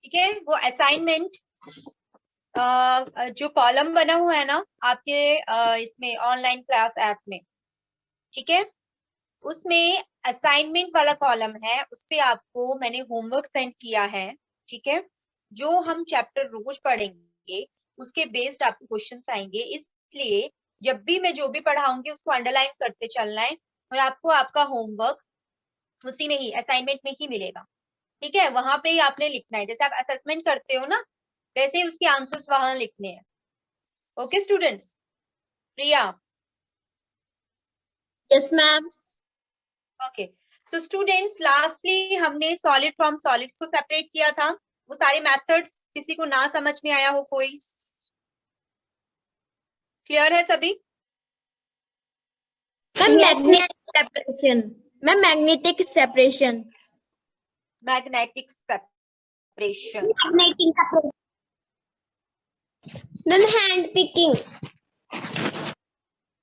ठीक है, वो असाइनमेंट जो कॉलम बना हुआ है ना आपके इसमें ऑनलाइन क्लास ऐप में, ठीक है, उसमें असाइनमेंट वाला कॉलम है, उस पे आपको मैंने होमवर्क सेंड किया है। ठीक है, जो हम चैप्टर रोज पढ़ेंगे उसके बेस्ड आपको क्वेश्चंस आएंगे, इसलिए जब भी मैं जो भी पढ़ाऊंगी उसको अंडरलाइन करते चलना है और आपको आपका होमवर्क उसी में ही असाइनमेंट में ही मिलेगा। ठीक है, वहां पे ही आपने लिखना है, जैसे आप असेसमेंट करते हो ना वैसे ही उसके आंसर्स वहां लिखने हैं। Okay students, Priya? Yes ma'am. Okay, so students lastly हमने सॉलिड फ्रॉम सॉलिड्स को सेपरेट किया था, वो सारे मेथड्स किसी को ना समझ में आया हो कोई? क्लियर है सभी? Ma'am magnetic separation, ma'am magnetic separation, magnetic separation, magnetic separation, ma'am hand picking.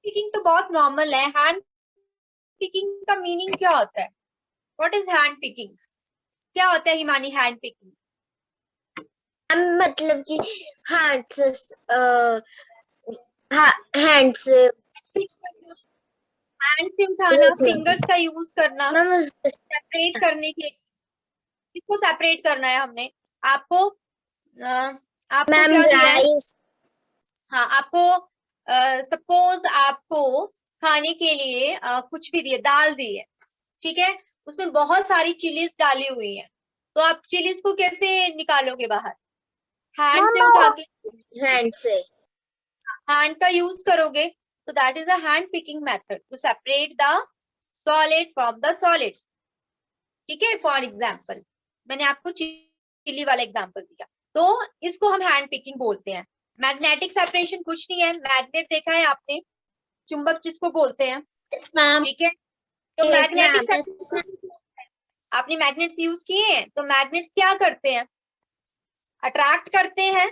Picking तो बहुत नॉर्मल है। हैंड पिकिंग का मीनिंग क्या होता है? What is hand picking? क्या होता है हिमानी हैंड पिकिंग? मतलब कि हाथ से हैंड से उठाना, फिंगर्स का यूज करना मैम सेपरेट करने के लिए। किसको सेपरेट करना है हमने? आपको आपको क्या दिया है? हाँ, आपको सपोज आपको खाने के लिए कुछ भी दिए, दाल दी है, ठीक है, उसमें बहुत सारी चिलीज डाली हुई है, तो आप चिलीज को कैसे निकालोगे बाहर? हैंड से उठा के, हैंड का यूज करोगे, so that is a hand picking method to separate the solid from the solids। ठीक है, फॉर एग्जाम्पल मैंने आपको चिली वाला एग्जाम्पल दिया, तो इसको हम हैंड पिकिंग बोलते हैं। मैग्नेटिक सेपरेशन कुछ नहीं है, मैग्नेट देखा है आपने, चुंबक जिसको बोलते हैं, ठीक है, तो मैग्नेटिक आपने मैग्नेट्स यूज किए हैं, तो मैग्नेट्स क्या करते हैं? अट्रैक्ट करते हैं।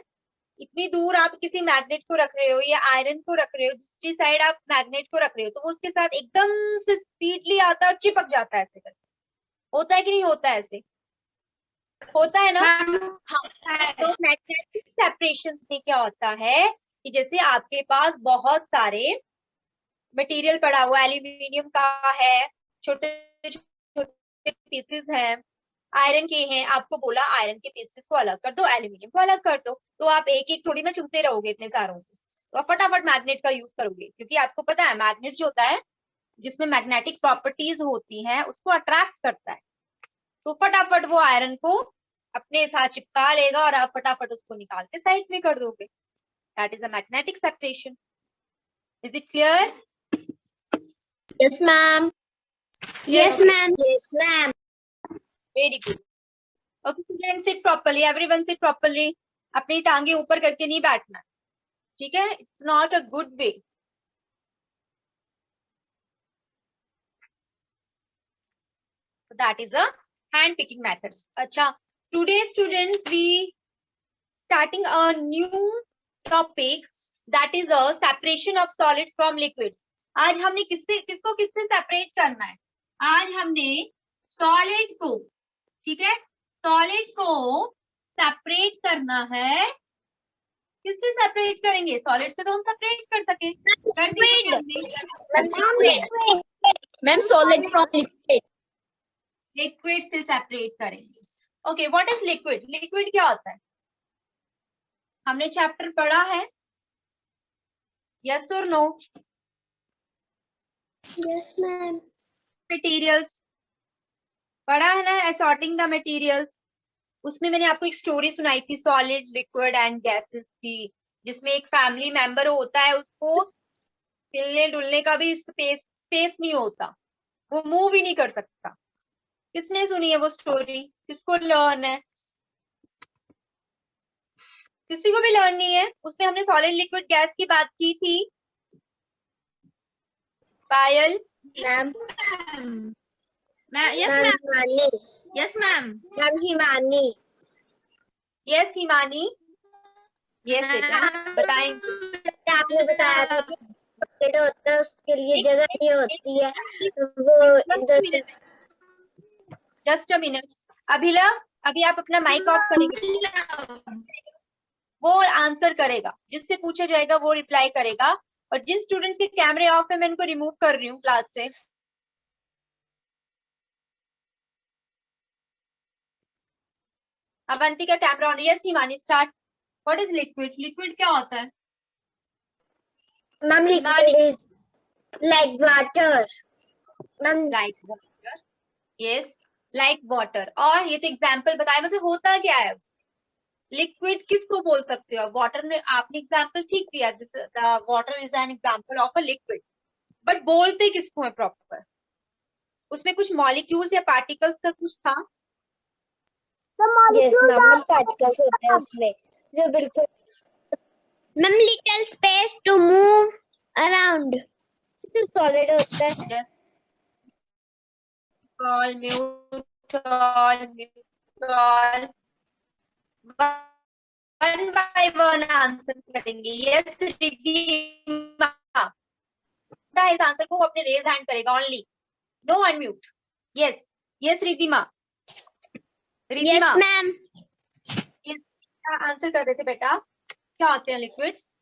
इतनी दूर आप किसी मैग्नेट को रख रहे हो या आयरन को रख रहे हो, दूसरी साइड आप मैग्नेट को रख रहे हो, तो वो उसके साथ एकदम से स्पीडली आता है और चिपक जाता है ऐसे करके। होता है कि नहीं होता है? ऐसे होता है ना? हाँ, तो मैग्नेटिक सेपरेशन में क्या होता है कि जैसे आपके पास बहुत सारे मटेरियल पड़ा हुआ, एल्यूमिनियम का है, छोटे छोटे पीसेस हैं, आयरन के हैं, आपको बोला आयरन के पीसेस को अलग कर दो, एल्यूमिनियम को अलग कर दो, तो आप एक एक थोड़ी ना चुनते रहोगे इतने सारों को, तो आप फटाफट मैग्नेट का यूज करोगे, क्योंकि आपको पता है मैग्नेट जो होता है जिसमें मैग्नेटिक प्रॉपर्टीज होती हैं उसको अट्रैक्ट करता है, तो फटाफट वो आयरन को अपने साथ चिपका लेगा और आप फटाफट उसको निकाल के साइड में कर दोगे। That is a magnetic separation. Is it clear? Yes ma'am. Yes ma'am. Yes ma'am. Very good. Okay student, sit properly, everyone sit properly. अपनी टांगे ऊपर करके नहीं बैठना, ठीक है? It's not a good way. That is a hand picking methods. अच्छा, today students we starting a new topic, that is a separation of solids from liquids। आज हमने किसको किससे सेपरेट करना है? आज हमने सॉलिड को, ठीक है, सॉलिड को सेपरेट करना है। किससे सेपरेट करेंगे? सॉलिड से तो हम सेपरेट कर सके, कर दिया हमने। Ma'am solid from liquid, liquid से सेपरेट करेंगे। Okay, what is liquid? Liquid क्या होता है? हमने चैप्टर पढ़ा है, यस और नो? Yes ma'am. मटेरियल्स पढ़ा है ना, असॉर्टिंग द मटेरियल्स। उसमें मैंने आपको एक स्टोरी सुनाई थी सॉलिड, लिक्विड एंड गैसेस की, जिसमें एक फैमिली मेंबर होता है, उसको हिलने डुलने का भी स्पेस नहीं होता, वो मूव ही नहीं कर सकता। किसने सुनी है वो स्टोरी? किसको लर्न है? किसी को भी लर्न नहीं है? उसमें हमने सॉलिड लिक्विड गैस की बात की थी। Payal ma'am. Yes ma'am. Yes ma'am. Ma'am Himani. Yes Himani. Yes बेटा, बताएं। आपने बताया था कि पोटैटो होता है उसके लिए जगह नहीं होती है, वो जस्ट अ मिनट। अभिला, अभी आप अपना माइक ऑफ करेंगे, वो आंसर करेगा, जिससे पूछा जाएगा वो रिप्लाई करेगा। और जिन स्टूडेंट्स के कैमरे ऑफ है मैं इनको रिमूव कर रही हूँ क्लास से। अवंती का camera on. Yes Himani start. What is liquid? Liquid क्या होता है? Ma'am liquid is like water. Ma'am like water. Yes, like water. और ये तो एग्जाम्पल बताया, मतलब होता क्या है? लिक्विड किसको बोल सकते हो? वाटर में आपने एग्जाम्पल ठीक दिया, water is an example of a liquid, but बोलते किसको है प्रॉपर? उसमें कुछ मॉलिक्यूल्स या पार्टिकल्स का कुछ था? यस मैम, पार्टिकल्स होते हैं उसमें जो बिल्कुल ma'am little space to move around, जो सॉलिड होता है। Yes. Mutual, mutual. One by one answer करेंगे। यस रिद्धिमा, इस आंसर को अपने रेज हैंड करेगा only, no unmute. Yes yes Riddhima, Riddhima ma'am answer कर रहे थे बेटा, क्या होते हैं लिक्विड्स?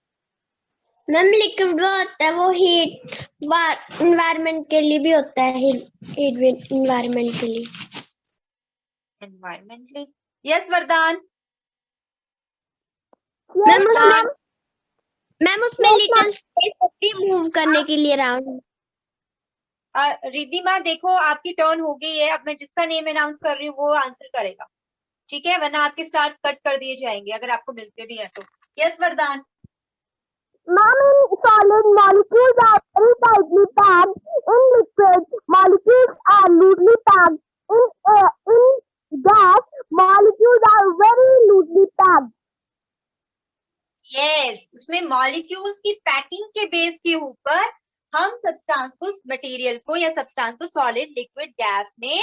मैम लिक्विड वो होता है, वो हीट इन्वायरमेंट के लिए भी होता है, हीट इन्वायरमेंट के लिए। एनवायरमेंटली। यस वरदान। मैम उसमें लिटिल स्पेस होती है मूव करने के लिए राउंड। रिद्धिमा देखो आपकी टर्न हो गई है, अब मैं जिसका नेम अनाउंस कर रही हूँ वो आंसर करेगा, ठीक है? वरना आपके स्टार्स कट कर दिए जाएंगे अगर आपको मिलते भी है तो। यस वरदान। Ma'am, in solid, molecules are very tightly packed. In liquid, molecules are loosely packed. In gas, molecules are very loosely packed. Yes, उसमें मॉलिक्यूल्स की पैकिंग के बेस के ऊपर हम सब्सटेंस को, मटेरियल को या सब्सटेंस को सॉलिड, लिक्विड, गैस में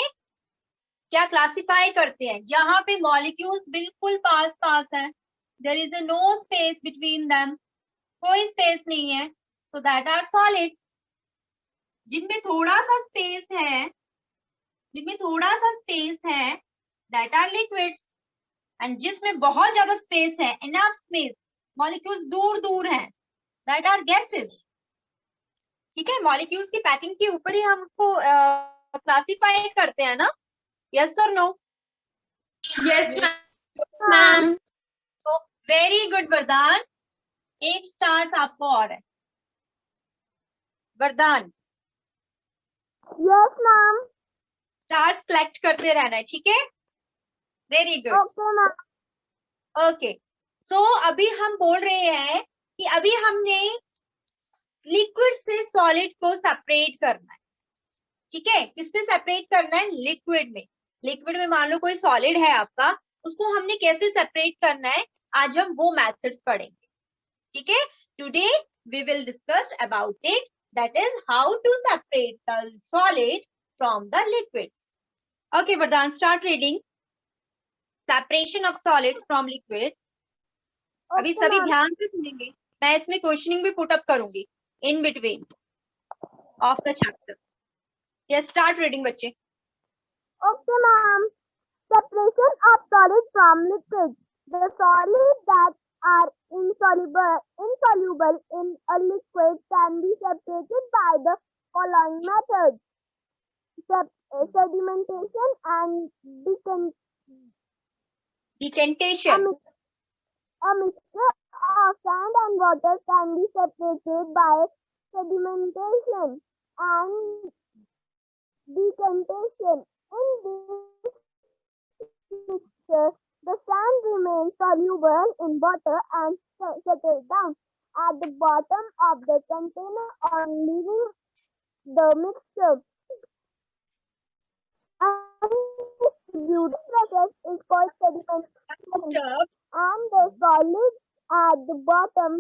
क्या क्लासिफाई करते हैं? जहां पे मॉलिक्यूल्स बिल्कुल पास पास है, there is no space between them, कोई स्पेस नहीं है, तो दैट आर सॉलिड। जिनमें थोड़ा सा स्पेस है, जिनमें थोड़ा सा स्पेस है, दैट आर लिक्विड्स। एंड जिसमें बहुत ज्यादा स्पेस है, इनफ स्पेस, मॉलिक्यूल्स दूर दूर हैं, दैट आर गैसेस। ठीक है, मॉलिक्यूल्स की पैकिंग के ऊपर ही हम उसको क्लासिफाई करते हैं ना? यस और नो? Yes ma'am. तो वेरी गुड वरदान, एक स्टार्स आपको और है। वरदान Yes, ma'am. स्टार्स कलेक्ट करते रहना है, ठीक है? Very good. Okay, ma'am. Okay, so अभी हम बोल रहे हैं कि अभी हमने लिक्विड से सॉलिड को सेपरेट करना है, ठीक है? किससे सेपरेट करना है? लिक्विड में। लिक्विड में मान लो कोई सॉलिड है आपका, उसको हमने कैसे सेपरेट करना है, आज हम वो मेथड्स पढ़ेंगे, ठीक है? Today we will discuss about it, that is how to separate the solid from the liquids. Okay Vardan, start reading. Separation of solids from liquid. अभी Okay, सभी ma'am. ध्यान से सुनेंगे, मैं इसमें क्वेश्चनिंग भी पुट अप करूंगी in between of the chapter. Yes start reading बच्चे। Okay, ma'am. Separation of solid from liquid. The solids that are insoluble in a liquid can be separated by the following methods: sedimentation and Decantation. A mixture of sand and water can be separated by sedimentation and decantation. In this mixture, the sand remains soluble in water and settles down at the bottom of the container on leaving the mixture. This process is called sedimentation, and the solid at the bottom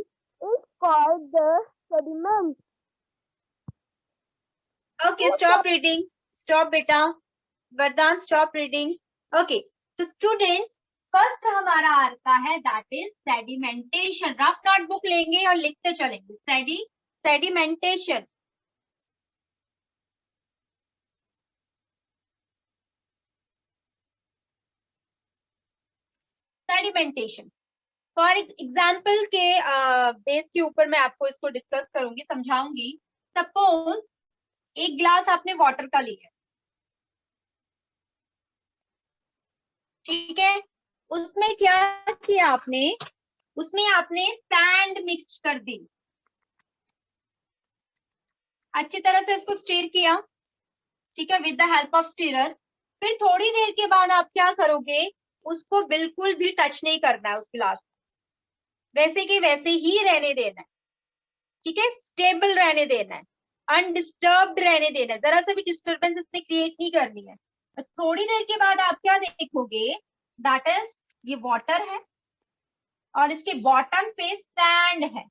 is called the sediment. Okay, stop reading. Stop beta. वरदान stop reading. Okay, so students, first हमारा आता है that is sedimentation. Rough notebook लेंगे और लिखते चलेंगे। Sedimentation. Sedimentation. For example के base के ऊपर मैं आपको इसको डिस्कस करूंगी, समझाऊंगी। सपोज एक ग्लास आपने वाटर का लिया, ठीक है, उसमें क्या किया आपने, उसमें आपने सैंड मिक्स कर दी, अच्छी तरह से उसको स्टीर किया, ठीक है, with the help of stirrer. फिर थोड़ी देर के बाद आप क्या करोगे, उसको बिल्कुल भी टच नहीं करना है उस गिलास, वैसे के वैसे ही रहने देना है, ठीक है, स्टेबल रहने देना है, अनडिस्टर्ब्ड रहने देना है, जरा सा भी डिस्टर्बेंस इसमें क्रिएट नहीं करनी है। तो थोड़ी देर के बाद आप क्या देखोगे, दैट इज ये वाटर है और इसके बॉटम पे सैंड है,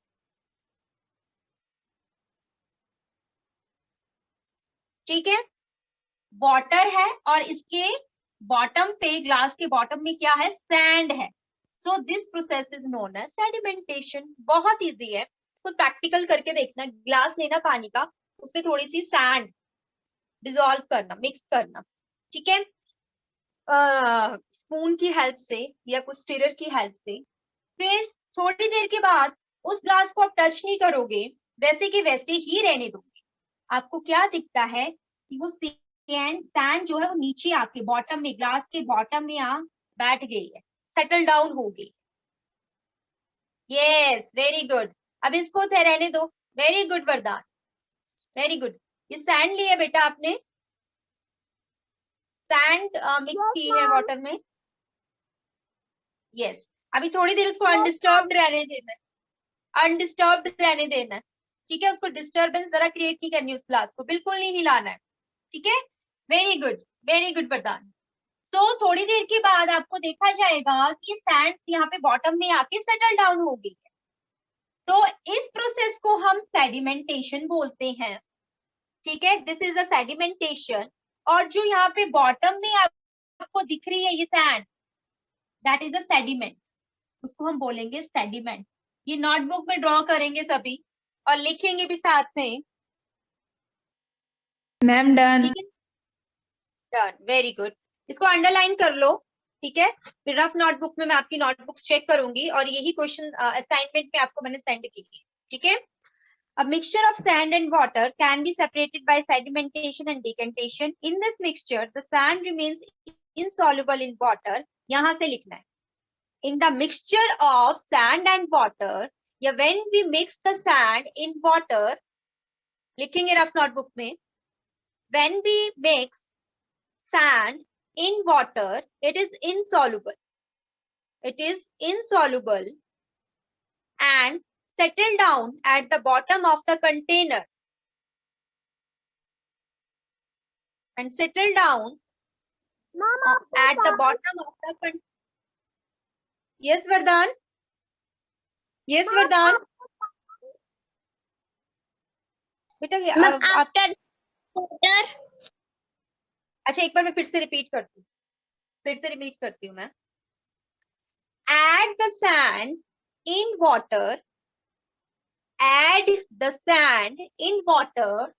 ठीक है, वाटर है और इसके बॉटम पे, ग्लास के बॉटम में क्या है, सैंड है। So this process is known as sedimentation. बहुत इजी है, तो प्रैक्टिकल करके देखना। ग्लास लेना पानी का, उसमें थोड़ी सी सैंड डिसॉल्व करना, मिक्स करना, ठीक है, स्पून की हेल्प से या कुछ स्टीरर की हेल्प से। फिर थोड़ी देर के बाद उस ग्लास को आप टच नहीं करोगे, वैसे के वैसे ही रहने दोगे। आपको क्या दिखता है कि वो सैंड जो है वो नीचे आपके बॉटम में, ग्लास के बॉटम में आ बैठ गई है, सेटल डाउन हो गई। Yes, very good. अब इसको रहने दो। वेरी गुड वरदान, वेरी गुड। ये सैंड लिया बेटा आपने, सैंड मिक्स की है वाटर में। यस, अभी थोड़ी देर उसको अनडिस्टर्ब्ड रहने देना है, अनडिस्टर्ब्ड रहने देना है, ठीक है, उसको डिस्टर्बेंस जरा क्रिएट नहीं करनी, उस ग्लास को बिल्कुल नहीं हिलाना है, ठीक है। वेरी गुड, वेरी गुड वरदान। सो थोड़ी देर के बाद आपको देखा जाएगा कि सैंड यहाँ पे बॉटम में आके सेटल डाउन हो गई है। तो इस प्रोसेस को हम सेडिमेंटेशन बोलते हैं, ठीक है, दिस इज द सेडिमेंटेशन। और जो यहाँ पे बॉटम में आपको दिख रही है ये sand, that is a sediment, उसको हम बोलेंगे सेडिमेंट। ये नोटबुक में ड्रॉ करेंगे सभी और लिखेंगे भी साथ में। Ma'am done. ठीक है, डन, वेरी गुड। इसको अंडरलाइन कर लो, ठीक है। फिर रफ नोटबुक में मैं आपकी नोटबुक्स चेक करूंगी और यही क्वेश्चन असाइनमेंट में आपको मैंने सेंड की है, ठीक है। A mixture of sand and water can be separated by sedimentation and decantation. In this mixture, the sand remains insoluble in water. यहाँ से लिखना है, in the mixture of sand and water, या when we mix the sand in water, लिखेंगे rough notebook में, when we mix sand in water, it is insoluble. It is insoluble and settle down at the bottom of the container. And settle down at the bottom of the container. Yes, Vardhan. Yes, Vardhan. बेटा Ma'am, आप, after water, अच्छा एक बार मैं फिर से repeat करती हूँ, फिर से रिपीट करती हूँ मैं। Add the sand in water. Add the sand in water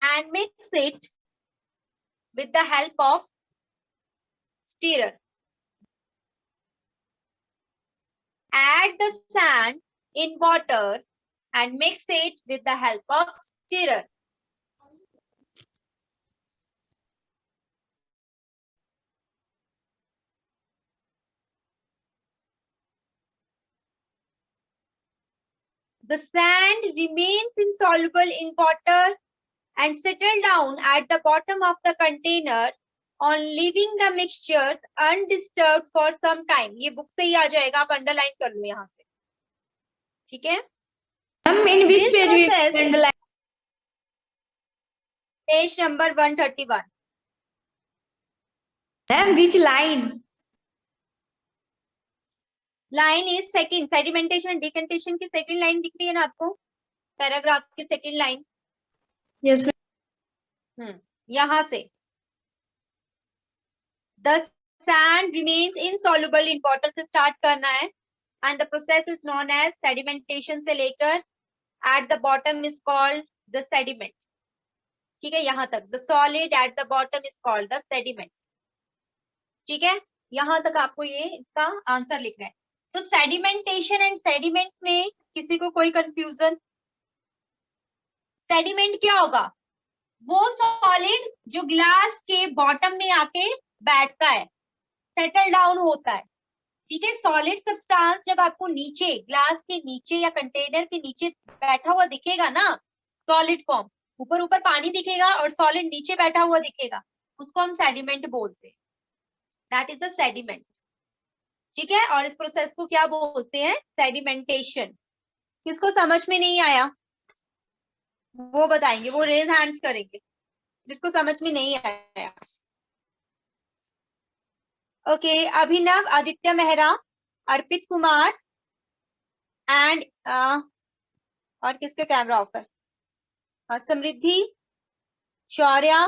and mix it with the help of stirrer. Add the sand in water and mix it with the help of stirrer. The sand remains insoluble in water and settle down at the bottom of the container on leaving the mixtures undisturbed for some time. ये book से ही आ जाएगा, आप underline कर लो यहाँ से, ठीक है। Ma'am in which This page we process, underline? Page number 131। Ma'am which line? Line is second, sedimentation and decantation की सेकंड लाइन दिख रही है ना आपको, पैराग्राफ की सेकंड लाइन। यस यहाँ से the sand remains insoluble in water से स्टार्ट करना है and the process is known as sedimentation से लेकर at the bottom is called the sediment, ठीक है, यहाँ तक the solid at the bottom is called the sediment, ठीक है, यहां तक आपको ये इसका आंसर लिखना है। तो सेडिमेंटेशन एंड सेडिमेंट में किसी को कोई कंफ्यूजन? सेडिमेंट क्या होगा? वो सॉलिड जो ग्लास के बॉटम में आके बैठता है, सेटल डाउन होता है। ठीक है, सॉलिड सब्सटेंस जब आपको नीचे ग्लास के नीचे या कंटेनर के नीचे बैठा हुआ दिखेगा ना, सॉलिड फॉर्म, ऊपर ऊपर पानी दिखेगा और सॉलिड नीचे बैठा हुआ दिखेगा, उसको हम सेडिमेंट बोलते हैं। That is the sediment. ठीक है, और इस प्रोसेस को क्या बोलते हैं? सेडिमेंटेशन। किसको समझ में नहीं आया वो बताएंगे, वो रेज हैंड्स करेंगे जिसको समझ में नहीं आया। Okay, Abhinav, Aditya Mehra, Arpit Kumar and और किसका कैमरा ऑफ है? समृद्धि, शौर्या,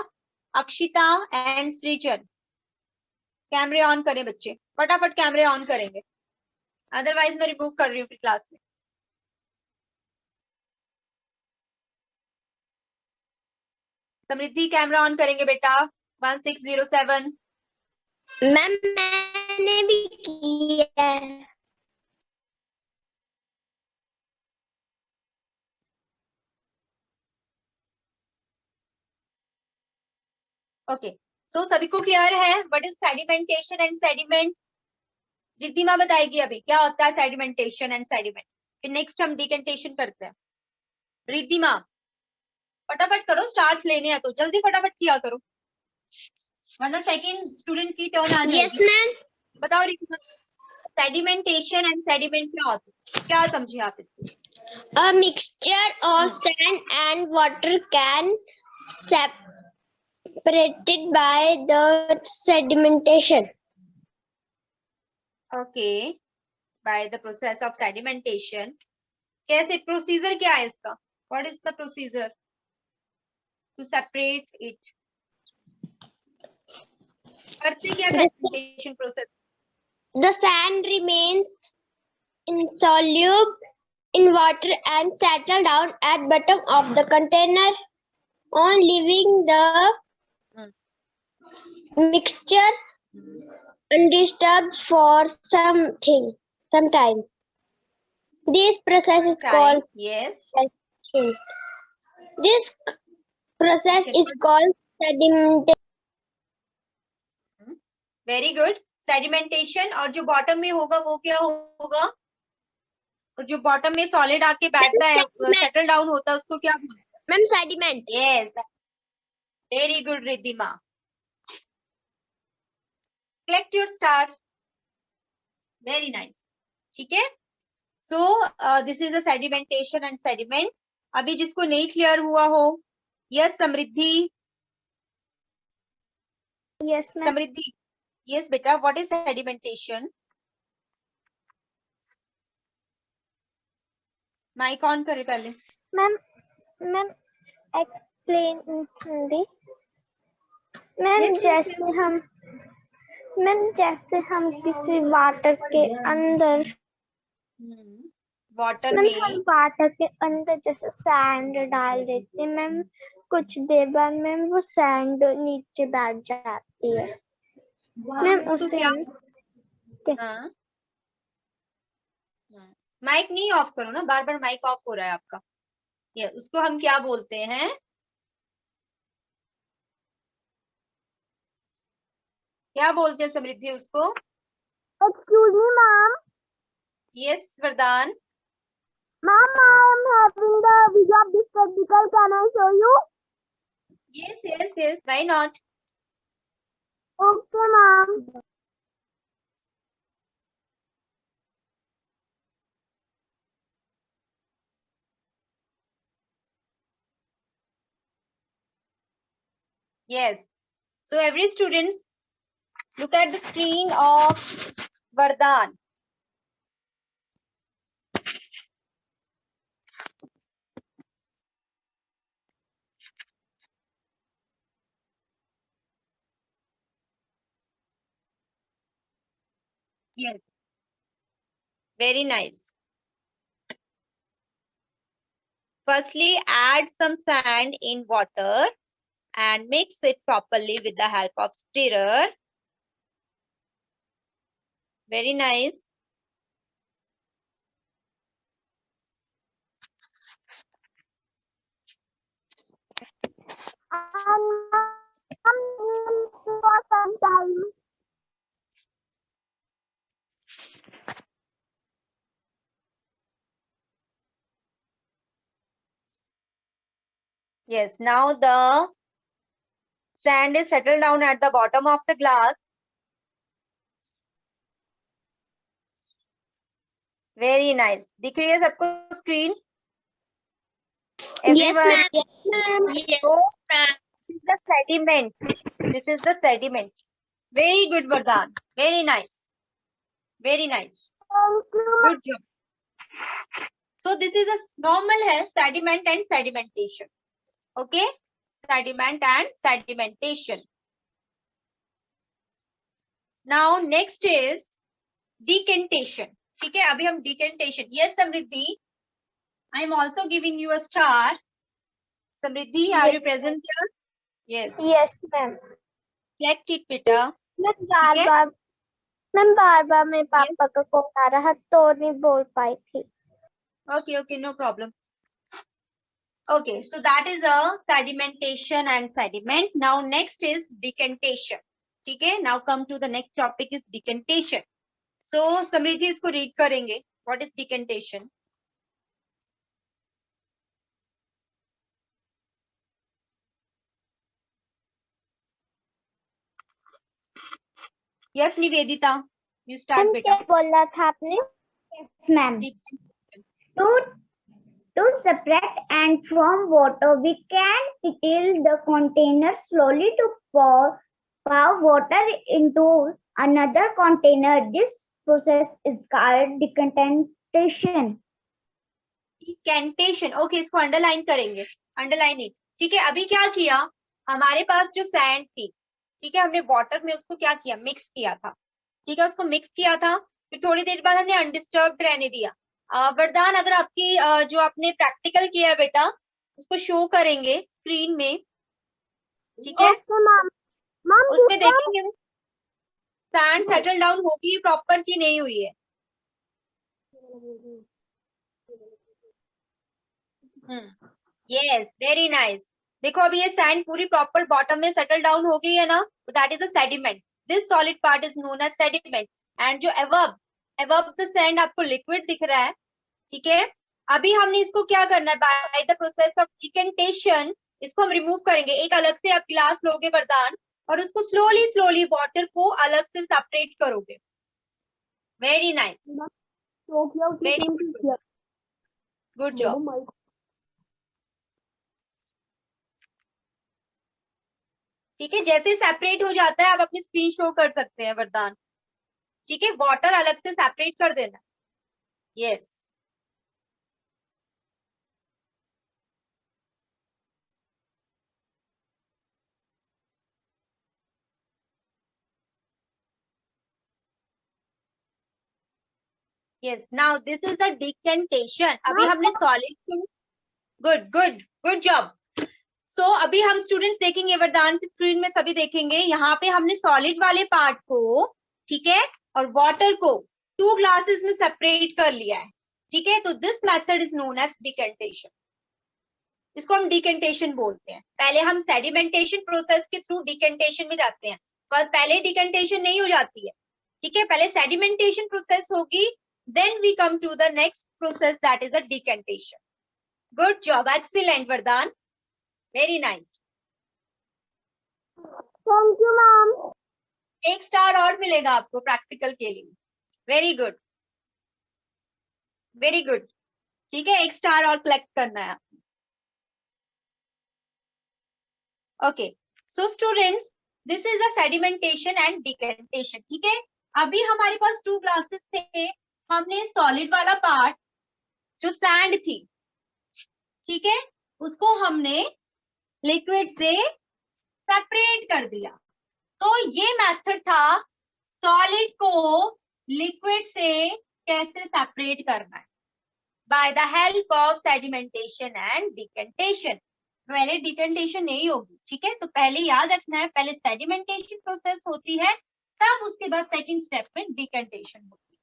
अक्षिता एंड सृजन। कैमरे ऑन करें बच्चे, फटाफट कैमरे ऑन करेंगे, अदरवाइज मैं रिमूव कर रही हूँ क्लास में। समृद्धि कैमरा ऑन करेंगे बेटा। 1607। मैम मैंने भी किया है। ओके, सो सभी को क्लियर है what is sedimentation and sediment? Riddhima बताएगी अभी क्या होता है सेडिमेंटेशन एंड सेडिमेंट, फिर नेक्स्ट हम डिकेंटेशन करते हैं। रिद्धिमा फटाफट करो, स्टार्स लेने हैं तो जल्दी फटाफट किया करो, वरना सेकंड स्टूडेंट की टर्न आ यस जाएगी। मैम। बताओ रिद्धिमा, सेडिमेंटेशन एंड सेडिमेंट क्या होता है, क्या समझे आप इससे? A mixture of sand and water can separated by the sedimentation. Okay, by the process of sedimentation. कैसे, प्रोसीजर क्या है इसका? What is the procedure to separate it? करते क्या sedimentation process? The sand remains insoluble in water and settle down at bottom of the container, on leaving the mixture undisturbed for some time. This process is called yes. This process is called sedimentation. Very good, sedimentation. और जो bottom में होगा वो क्या होगा? और जो bottom में सॉलिड आके बैठता है, सेटल डाउन होता है, उसको क्या बोलते हैं? Ma'am sediment. Yes, very good Riddhima. Collect your stars, very nice. ठीक है, so this is the sedimentation and sediment. अभी जिसको नहीं क्लियर हुआ हो, yes Samriddhi. Yes ma'am. Samriddhi, yes बेटा, what is sedimentation? Mic on करे पहले। Ma'am ma'am explain Hindi. Ma'am जैसे हम किसी वाटर के अंदर वाटर मैम में हम वाटर के अंदर जैसे सैंड डाल देते हैं मैम, कुछ देर बाद मैम वो सैंड नीचे बैठ जाती है मैम, उसे हाँ, माइक नहीं ऑफ करो ना, बार बार माइक ऑफ हो रहा है आपका। ये उसको हम क्या बोलते हैं? क्या बोलते हैं समृद्धि उसको? Excuse me ma'am. यस वरदान। Ma'am, I am having the video of this practical. Can I show you? Yes, yes, yes. Why not? Okay, ma'am. Yes. So every student, look at the screen of Vardhan. Yes. Very nice. Firstly, add some sand in water and mix it properly with the help of stirrer. Very nice. And for some time. Yes, now the sand is settled down at the bottom of the glass. Very nice. दिख रही है सबको screen? Yes, Everyone. ma'am. Yes, ma'am. Yes, So, ma'am. this is the sediment. This is the sediment. Very good, Vardhan. Very nice. Very nice. Thank you. Good job. So this is a normal है sediment and sedimentation. Okay, sediment and sedimentation. Now next is decantation. ठीक है, अभी हम decantation. Yes, Samriddhi. I am also giving you a star. Samriddhi, are you present here? Yes. Yes, ma'am. Collect it, beta. Ma'am ठीक है? बार बार मेरे पापा का call आ रहा तो नहीं बोल पाई थी. Okay, okay, no problem. Okay, so that is a sedimentation and sediment. Now next is decantation. ठीक है? Now come to the next topic is decantation. So Samriddhi इसको read करेंगे. What is decantation? Yes, Nivedita, you start, ma'am beta. क्या बोला था आपने? Yes, ma'am. To separate and from water, we can fill the container slowly to pour water into another container. This process is called decantation. Decantation. Okay, इसको underline करेंगे. Underline it. ठीक है, अभी क्या किया? हमारे पास जो sand थी, ठीक है, हमने water में उसको क्या किया? Mix किया था. ठीक है, उसको mix किया था. फिर थोड़ी देर बाद हमने undisturbed रहने दिया. वरदान, अगर आपकी जो आपने प्रैक्टिकल किया है बेटा, उसको शो करेंगे स्क्रीन में. ठीक है, उसमें देखेंगे सैंड सेटल डाउन होगी प्रॉपर की नहीं हुई है. Yes, very nice. देखो अभी ये सैंड पूरी प्रॉपर बॉटम में सेटल डाउन हो गई है ना, that is a sediment. This solid part is known as sediment. And जो above द सैंड आपको लिक्विड दिख रहा है, ठीक है, अभी हमने इसको क्या करना है? Bye the process of decantation इसको हम रिमूव करेंगे. एक अलग से आप गिलास लोगे वरदान, और उसको स्लोली स्लोली वाटर को अलग से सेपरेट करोगे. Very nice, very good job. ठीक है, जैसे सेपरेट हो जाता है आप अपनी स्क्रीन शो कर सकते हैं वरदान. ठीक है, वाटर अलग से सेपरेट कर देना. Yes, yes, now this is the decantation. अभी हमने सॉलिड को गुड जॉब. सो अभी हम स्टूडेंट्स देखेंगे, वरदान की स्क्रीन में सभी देखेंगे, यहाँ पे हमने सॉलिड वाले पार्ट को, ठीक है, और वाटर को 2 ग्लासेस में सेपरेट कर लिया है. ठीक है, तो this method is known as decantation. इसको हम डिकेंटेशन बोलते हैं. पहले हम सेडिमेंटेशन प्रोसेस के थ्रू डिकेंटेशन में जाते हैं. बस पहले डिकेंटेशन नहीं हो जाती है. ठीक है, पहले सेडिमेंटेशन प्रोसेस होगी, then we come to the next process, that is a decantation. Good job, excellent Vardhan, very nice. Thank you, ma'am. एक स्टार और मिलेगा आपको प्रैक्टिकल के लिए. Very good, very good. ठीक है, एक स्टार और कलेक्ट करना है. Okay, so students, this is the sedimentation and decantation. ठीक है, अभी हमारे पास 2 ग्लासेस थे. हमने सॉलिड वाला पार्ट जो सैंड थी, ठीक है, उसको हमने लिक्विड से सेपरेट कर दिया. तो ये मेथड था सॉलिड को लिक्विड से कैसे सेपरेट करना है, by the help of sedimentation and decantation. पहले डिकेंटेशन नहीं होगी. ठीक है, तो पहले याद रखना है, पहले सेडिमेंटेशन प्रोसेस होती है तब उसके बाद सेकंड स्टेप में डिकेंटेशन होगी।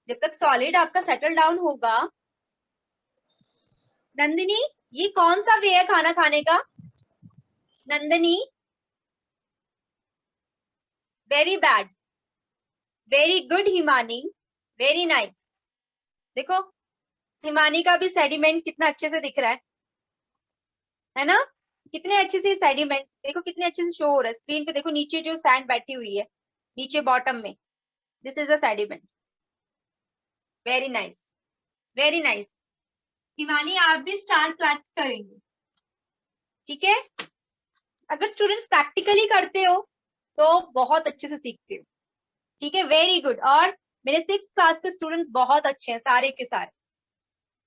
जब तक सॉलिड आपका सेटल डाउन होगा। नंदिनी, ये कौन सा वे है खाना खाने का? Nandini, very bad, very good Himani, very nice. देखो हिमानी का भी सेडिमेंट कितना अच्छे से दिख रहा है ना? कितने अच्छे से सेडिमेंट देखो, कितने अच्छे से शो हो रहा है स्क्रीन पे। देखो नीचे जो सैंड बैठी हुई है नीचे बॉटम में, this is a sediment. Very nice, very nice. Himani आप भी स्टार क्लैप करेंगे, ठीक है? अगर स्टूडेंट्स प्रैक्टिकली करते हो तो बहुत अच्छे से सीखते हो, ठीक है? Very good. और मेरे 6th क्लास के स्टूडेंट्स बहुत अच्छे हैं सारे के सारे,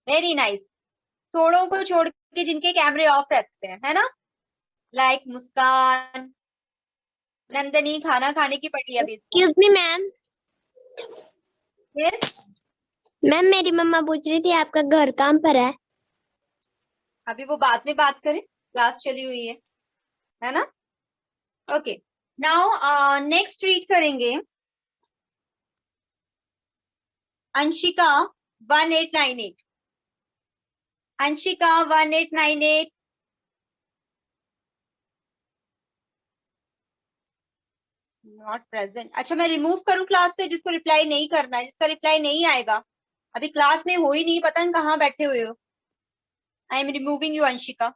वेरी नाइस। थोड़ों को छोड़ के जिनके कैमरे ऑफ रहते हैं, है ना? लाइक मुस्कान, नंदनी खाना खाने की पड़ी अभी इसको। Excuse me ma'am. Yes ma'am मेरी मम्मा पूछ रही थी आपका घर कहाँ पर है? अभी वो बाद में बात करें, क्लास चली हुई है ना? ओके, नाउ नेक्स्ट रीड करेंगे अंशिका 1898। अंशिका 1898। Not present. अच्छा मैं रिमूव करूं क्लास से जिसको रिप्लाई नहीं करना है, जिसका रिप्लाई नहीं आएगा, अभी क्लास में हो ही नहीं, पता नहीं कहाँ बैठे हुए हो। I am removing you Anshika.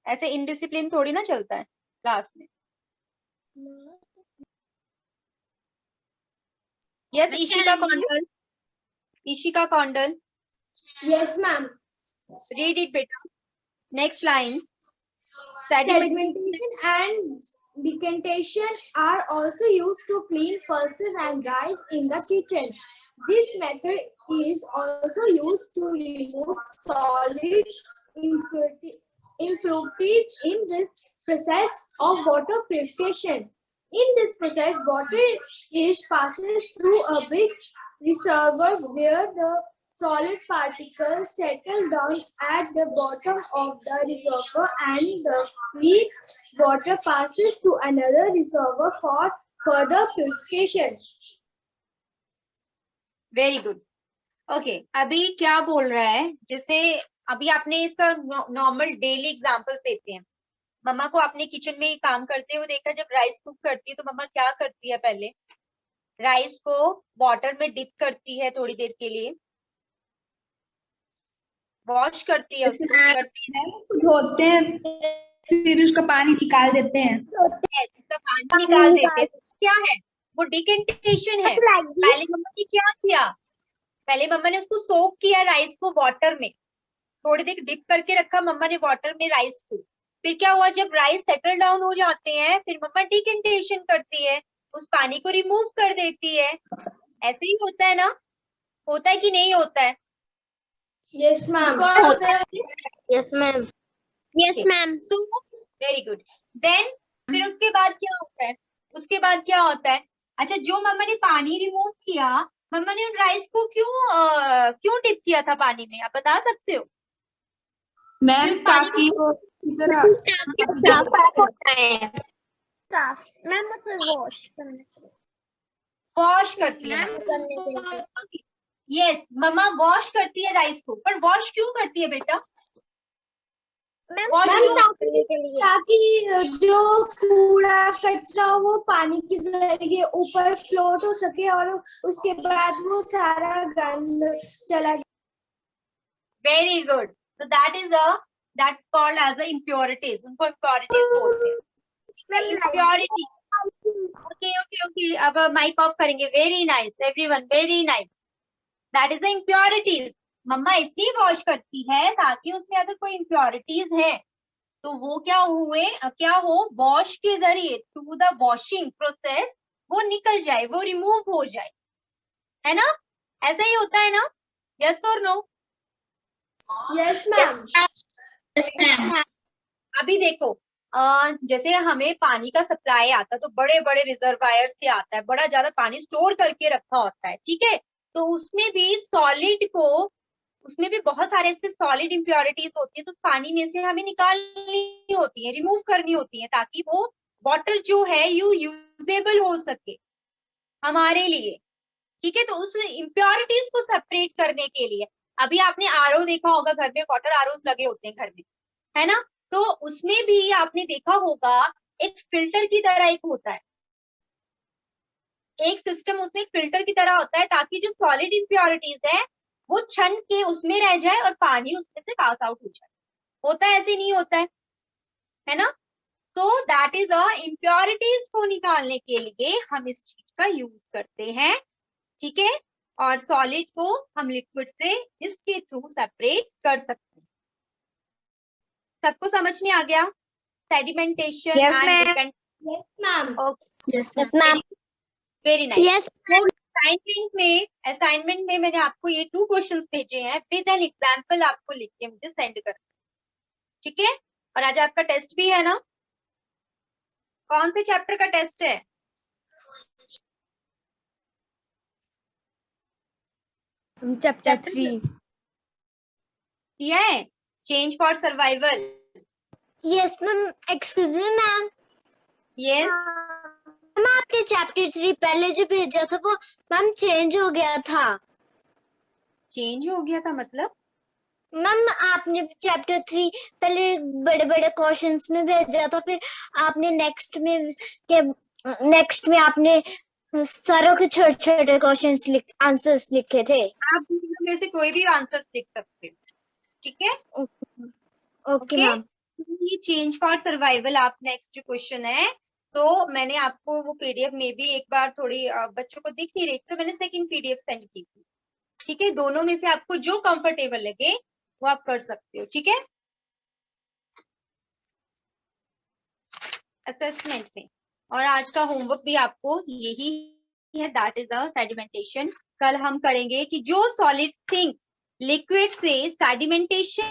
ऐसे इनडिसिप्लिन थोड़ी ना चलता है क्लास में। Yes Ishika Kaundal, Ishika Kaundal, Yes, ma'am. Read it बेटा। Next line. Sedimentation and decantation are also used to clean pulses and rice in the kitchen. This method is also used to remove solid impurities in this process of water purification. In this process, water is passed through a big reservoir where the solid particles settle down at the bottom of the reservoir and the clean water passes to another reservoir for further purification. Very good. Okay अभी क्या बोल रहा है, जैसे अभी आपने इसका normal daily examples देते हैं। मम्मा को आपने किचन में काम करते हुए देखा, जब राइस कुक करती है तो मम्मा क्या करती है? पहले राइस को वाटर में डिप करती है थोड़ी देर के लिए, वॉश करती है उसको, करती है उसको धोते हैं, फिर उसका पानी निकाल देते हैं। इसका पानी निकाल देते हैं। तो क्या है वो? डिकेंटेशन है। पहले मम्मा ने क्या किया? पहले मम्मा ने उसको सोक किया राइस को वाटर में, थोड़ी देर डिप करके रखा मम्मा ने वाटर में राइस को। फिर क्या हुआ, जब राइस सेटल डाउन हो जाते हैं फिर मम्मा डिकेंटेशन करती है, उस पानी को रिमूव कर देती है। ऐसे ही होता है ना? होता है कि नहीं होता है? Yes, ma'am. Yes ma'am. Yes ma'am. Very good. Then फिर उसके बाद क्या होता है? उसके बाद क्या होता है? अच्छा जो मम्मा ने पानी रिमूव किया, मम्मा ने उन राइस को क्यों डिप किया था पानी में, आप बता सकते हो? मैम ताकि वो इसी तरह मैम मतलब वॉश करने वॉश करती है। यस मम्मा वॉश करती है राइस को, पर वॉश क्यों करती है बेटा? वॉश ताकि जो कूड़ा कचरा वो पानी के जरिए ऊपर फ्लोट हो सके और उसके बाद वो सारा गंद चला। Very good. तो that called as a impurities, उनको इम्प्योरिटीज बोलते हैं। इम्प्योरिटी। ओके अब माइक ऑफ करेंगे। Very nice everyone, very nice. That is the impurities. मम्मा इसलिए वॉश करती है ताकि उसमें अगर कोई इम्प्योरिटीज है तो वो क्या हो, वॉश के जरिए थ्रू द वॉशिंग प्रोसेस वो निकल जाए, वो रिमूव हो जाए, है ना? ऐसा ही होता है ना? यस और नो? Yes ma'am. अभी देखो जैसे हमें पानी का सप्लाई आता है तो बड़े बड़े रिजर्वायर से आता है, बड़ा ज्यादा पानी स्टोर करके रखा होता है, ठीक है? तो उसमें भी बहुत सारे ऐसे सॉलिड इम्प्योरिटीज होती है, तो पानी में से हमें निकालनी होती है, रिमूव करनी होती है ताकि वो वाटर जो है यूजेबल हो सके हमारे लिए, ठीक है। तो उस इम्प्योरिटीज को सेपरेट करने के लिए, अभी आपने आरओ देखा होगा घर में, वाटर आरओ लगे होते हैं घर में, है ना। तो उसमें भी आपने देखा होगा एक फिल्टर की तरह एक होता है, एक सिस्टम उसमें एक फिल्टर की तरह होता है, ताकि जो सॉलिड इम्प्योरिटीज है वो छन के उसमें रह जाए और पानी उसमें से पास आउट हो जाए। होता है ऐसे, नहीं होता है ना। तो दैट इज अ इम्प्योरिटीज को निकालने के लिए हम इस चीज का यूज करते हैं, ठीक है। और सॉलिड को हम लिक्विड से इसके थ्रू सेपरेट कर सकते हैं। सबको समझ में आ गया? Sedimentation Yes, and ma'am. Depend. Yes, ma'am. Okay, Yes, ma'am. Very nice. Yes, तो असाइनमेंट में मैंने आपको ये 2 क्वेश्चंस भेजे हैं, विद एन एग्जांपल आपको लिख के मुझे सेंड कर, ठीक है। और आज आपका टेस्ट भी है ना। कौन से चैप्टर का टेस्ट है? चैप्टर 3 किया है, change for survival. yes, ma'am. Excuse me, ma'am. Yes, ma'am आपने चैप्टर 3 पहले जो भेजा था वो मैम चेंज हो गया था। चेंज हो गया था मतलब? मैम आपने चैप्टर 3 पहले बड़े बड़े क्वेश्चंस में भेजा था, फिर आपने नेक्स्ट में आपने सारों के छोटे छोटे क्वेश्चंस आंसर्स लिखे थे। आप दोनों में से कोई भी आंसर लिख सकते हो, ठीक है। Okay ma'am. ये चेंज फॉर सर्वाइवल आप नेक्स्ट क्वेश्चन है, तो मैंने आपको वो पीडीएफ में भी एक बार थोड़ी बच्चों को दिख नहीं रही, तो मैंने सेकंड पीडीएफ सेंड की थी, ठीक है। दोनों में से आपको जो कंफर्टेबल लगे वो आप कर सकते हो, ठीक है। असेसमेंट में और आज का होमवर्क भी आपको यही है, दैट इज द सेडिमेंटेशन। कल हम करेंगे कि जो सॉलिड थिंग्स लिक्विड से सेडिमेंटेशन